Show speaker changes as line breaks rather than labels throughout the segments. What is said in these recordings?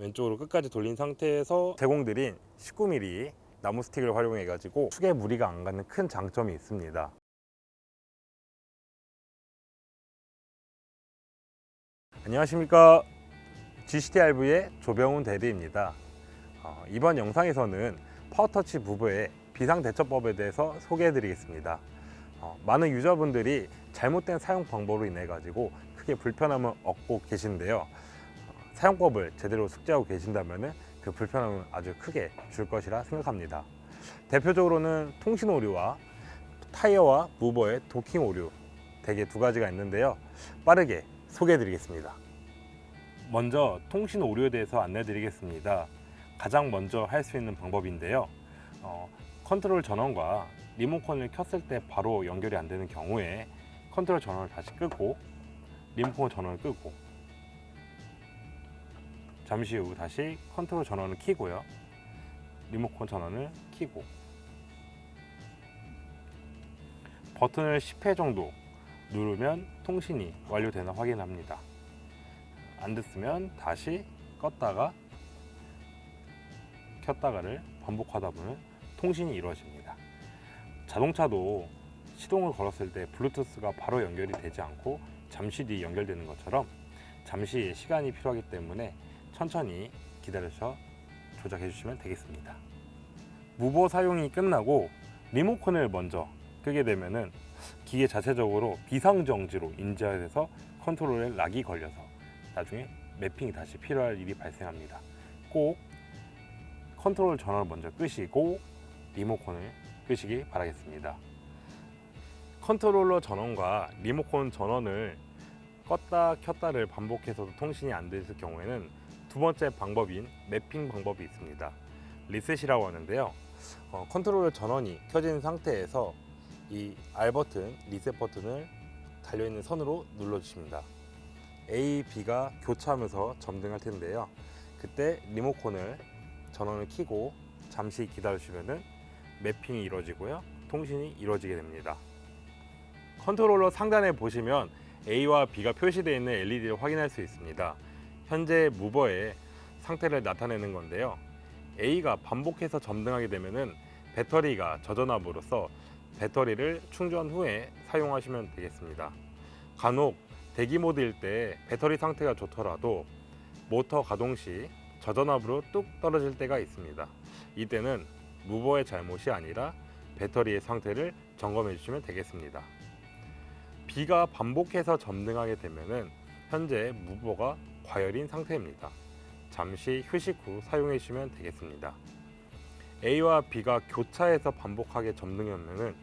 왼쪽으로 끝까지 돌린 상태에서 제공드린 19mm 나무 스틱을 활용해 가지고 축에 무리가 안 가는 큰 장점이 있습니다. 안녕하십니까, GCT-RV의 조병훈 대리입니다. 이번 영상에서는 파워터치 무버의 비상대처법에 대해서 소개해 드리겠습니다. 많은 유저분들이 잘못된 사용 방법으로 인해 가지고 크게 불편함을 얻고 계신데요. 사용법을 제대로 숙지하고 계신다면 그 불편함은 아주 크게 줄 것이라 생각합니다. 대표적으로는 통신 오류와 타이어와 무버의 도킹 오류, 대개 두 가지가 있는데요. 빠르게 소개해 드리겠습니다. 먼저 통신 오류에 대해서 안내 드리겠습니다. 가장 먼저 할 수 있는 방법인데요. 컨트롤 전원과 리모컨을 켰을 때 바로 연결이 안 되는 경우에 컨트롤 전원을 다시 끄고 리모컨 전원을 끄고 잠시 후 다시 컨트롤 전원을 켜고요, 리모컨 전원을 켜고 버튼을 10회 정도 누르면 통신이 완료되나 확인합니다. 안 됐으면 다시 껐다가 켰다가를 반복하다 보면 통신이 이루어집니다. 자동차도 시동을 걸었을 때 블루투스가 바로 연결이 되지 않고 잠시 뒤 연결되는 것처럼 잠시 시간이 필요하기 때문에 천천히 기다려서 조작해 주시면 되겠습니다. 무버 사용이 끝나고 리모컨을 먼저 끄게 되면은 기계 자체적으로 비상정지로 인지해서 컨트롤에 락이 걸려서 나중에 매핑이 다시 필요할 일이 발생합니다. 꼭 컨트롤 전원을 먼저 끄시고 리모컨을 끄시기 바라겠습니다. 컨트롤러 전원과 리모컨 전원을 껐다 켰다를 반복해서도 통신이 안 됐을 경우에는 두 번째 방법인 매핑 방법이 있습니다. 리셋이라고 하는데요. 컨트롤러 전원이 켜진 상태에서 이 R 버튼, 리셋 버튼을 달려있는 선으로 눌러주십니다. A, B가 교차하면서 점등할 텐데요. 그때 리모컨을 전원을 켜고 잠시 기다려주시면 매핑이 이루어지고요, 통신이 이루어지게 됩니다. 컨트롤러 상단에 보시면 A와 B가 표시되어 있는 LED를 확인할 수 있습니다. 현재 무버의 상태를 나타내는 건데요. A가 반복해서 점등하게 되면 배터리가 저전압으로서 배터리를 충전 후에 사용하시면 되겠습니다. 간혹 대기 모드일 때 배터리 상태가 좋더라도 모터 가동 시 저전압으로 뚝 떨어질 때가 있습니다. 이때는 무버의 잘못이 아니라 배터리의 상태를 점검해 주시면 되겠습니다. B가 반복해서 점등하게 되면 현재 무버가 과열인 상태입니다. 잠시 휴식 후 사용해 주시면 되겠습니다. A와 B가 교차해서 반복하게 점등하면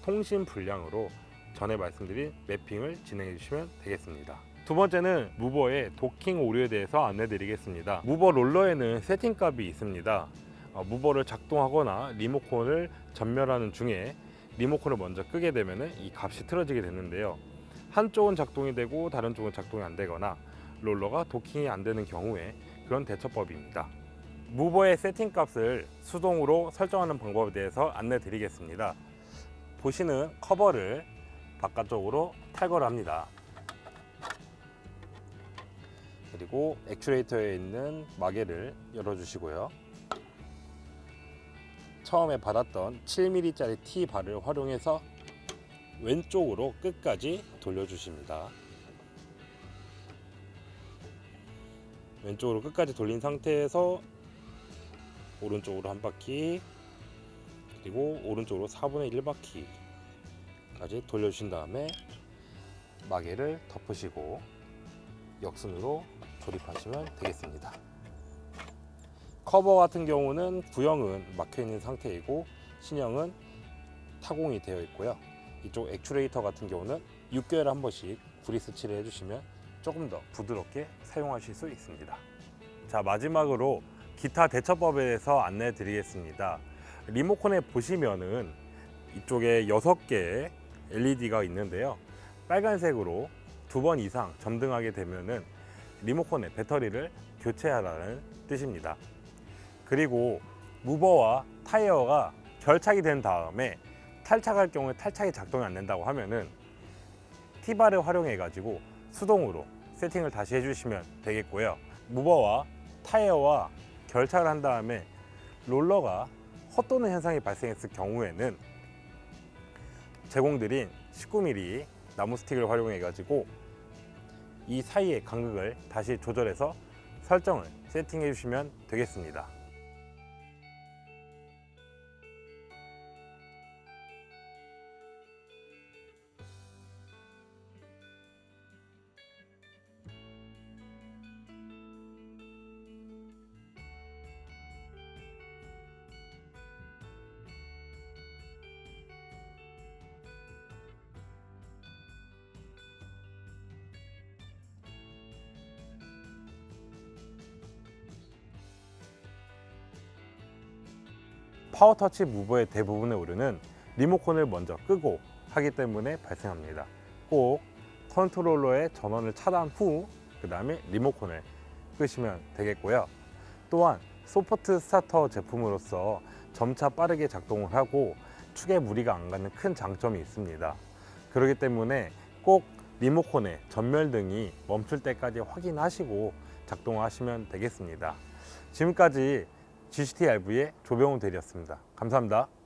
통신 불량으로 전에 말씀드린 매핑을 진행해 주시면 되겠습니다. 두 번째는 무버의 도킹 오류에 대해서 안내 드리겠습니다. 무버 롤러에는 세팅 값이 있습니다. 무버를 작동하거나 리모컨을 전멸하는 중에 리모컨을 먼저 끄게 되면 이 값이 틀어지게 되는데요. 한쪽은 작동이 되고 다른 쪽은 작동이 안 되거나 롤러가 도킹이 안 되는 경우에 그런 대처법입니다. 무버의 세팅 값을 수동으로 설정하는 방법에 대해서 안내 드리겠습니다. 보시는 커버를 바깥쪽으로 탈거를 합니다. 그리고 액추에이터에 있는 마개를 열어주시고요. 처음에 받았던 7mm짜리 T바를 활용해서 왼쪽으로 끝까지 돌려주십니다. 왼쪽으로 끝까지 돌린 상태에서 오른쪽으로 한 바퀴, 그리고 오른쪽으로 4분의 1바퀴까지 돌려주신 다음에 마개를 덮으시고 역순으로 조립하시면 되겠습니다. 커버 같은 경우는 구형은 막혀있는 상태이고 신형은 타공이 되어 있고요. 이쪽 액추레이터 같은 경우는 6개월에 한 번씩 구리스 칠을 해주시면 조금 더 부드럽게 사용하실 수 있습니다. 자, 마지막으로 기타 대처법에 대해서 안내 드리겠습니다. 리모컨에 보시면은 이쪽에 6개의 LED가 있는데요. 빨간색으로 2번 이상 점등하게 되면은 리모컨의 배터리를 교체하라는 뜻입니다. 그리고 무버와 타이어가 결착이 된 다음에 탈착할 경우에 탈착이 작동이 안 된다고 하면은 T바를 활용해 가지고 수동으로 세팅을 다시 해주시면 되겠고요. 무버와 타이어와 결착을 한 다음에 롤러가 헛도는 현상이 발생했을 경우에는 제공드린 19mm 나무 스틱을 활용해 가지고 이 사이의 간극을 다시 조절해서 설정을 세팅해 주시면 되겠습니다. 파워터치 무버의 대부분의 오류는 리모컨을 먼저 끄고 하기 때문에 발생합니다. 꼭 컨트롤러의 전원을 차단 후 그 다음에 리모컨을 끄시면 되겠고요. 또한 소프트 스타터 제품으로서 점차 빠르게 작동을 하고 축에 무리가 안 가는 큰 장점이 있습니다. 그렇기 때문에 꼭 리모컨의 전멸등이 멈출 때까지 확인하시고 작동하시면 되겠습니다. 지금까지 GCT RV의 조병훈 대리였습니다. 감사합니다.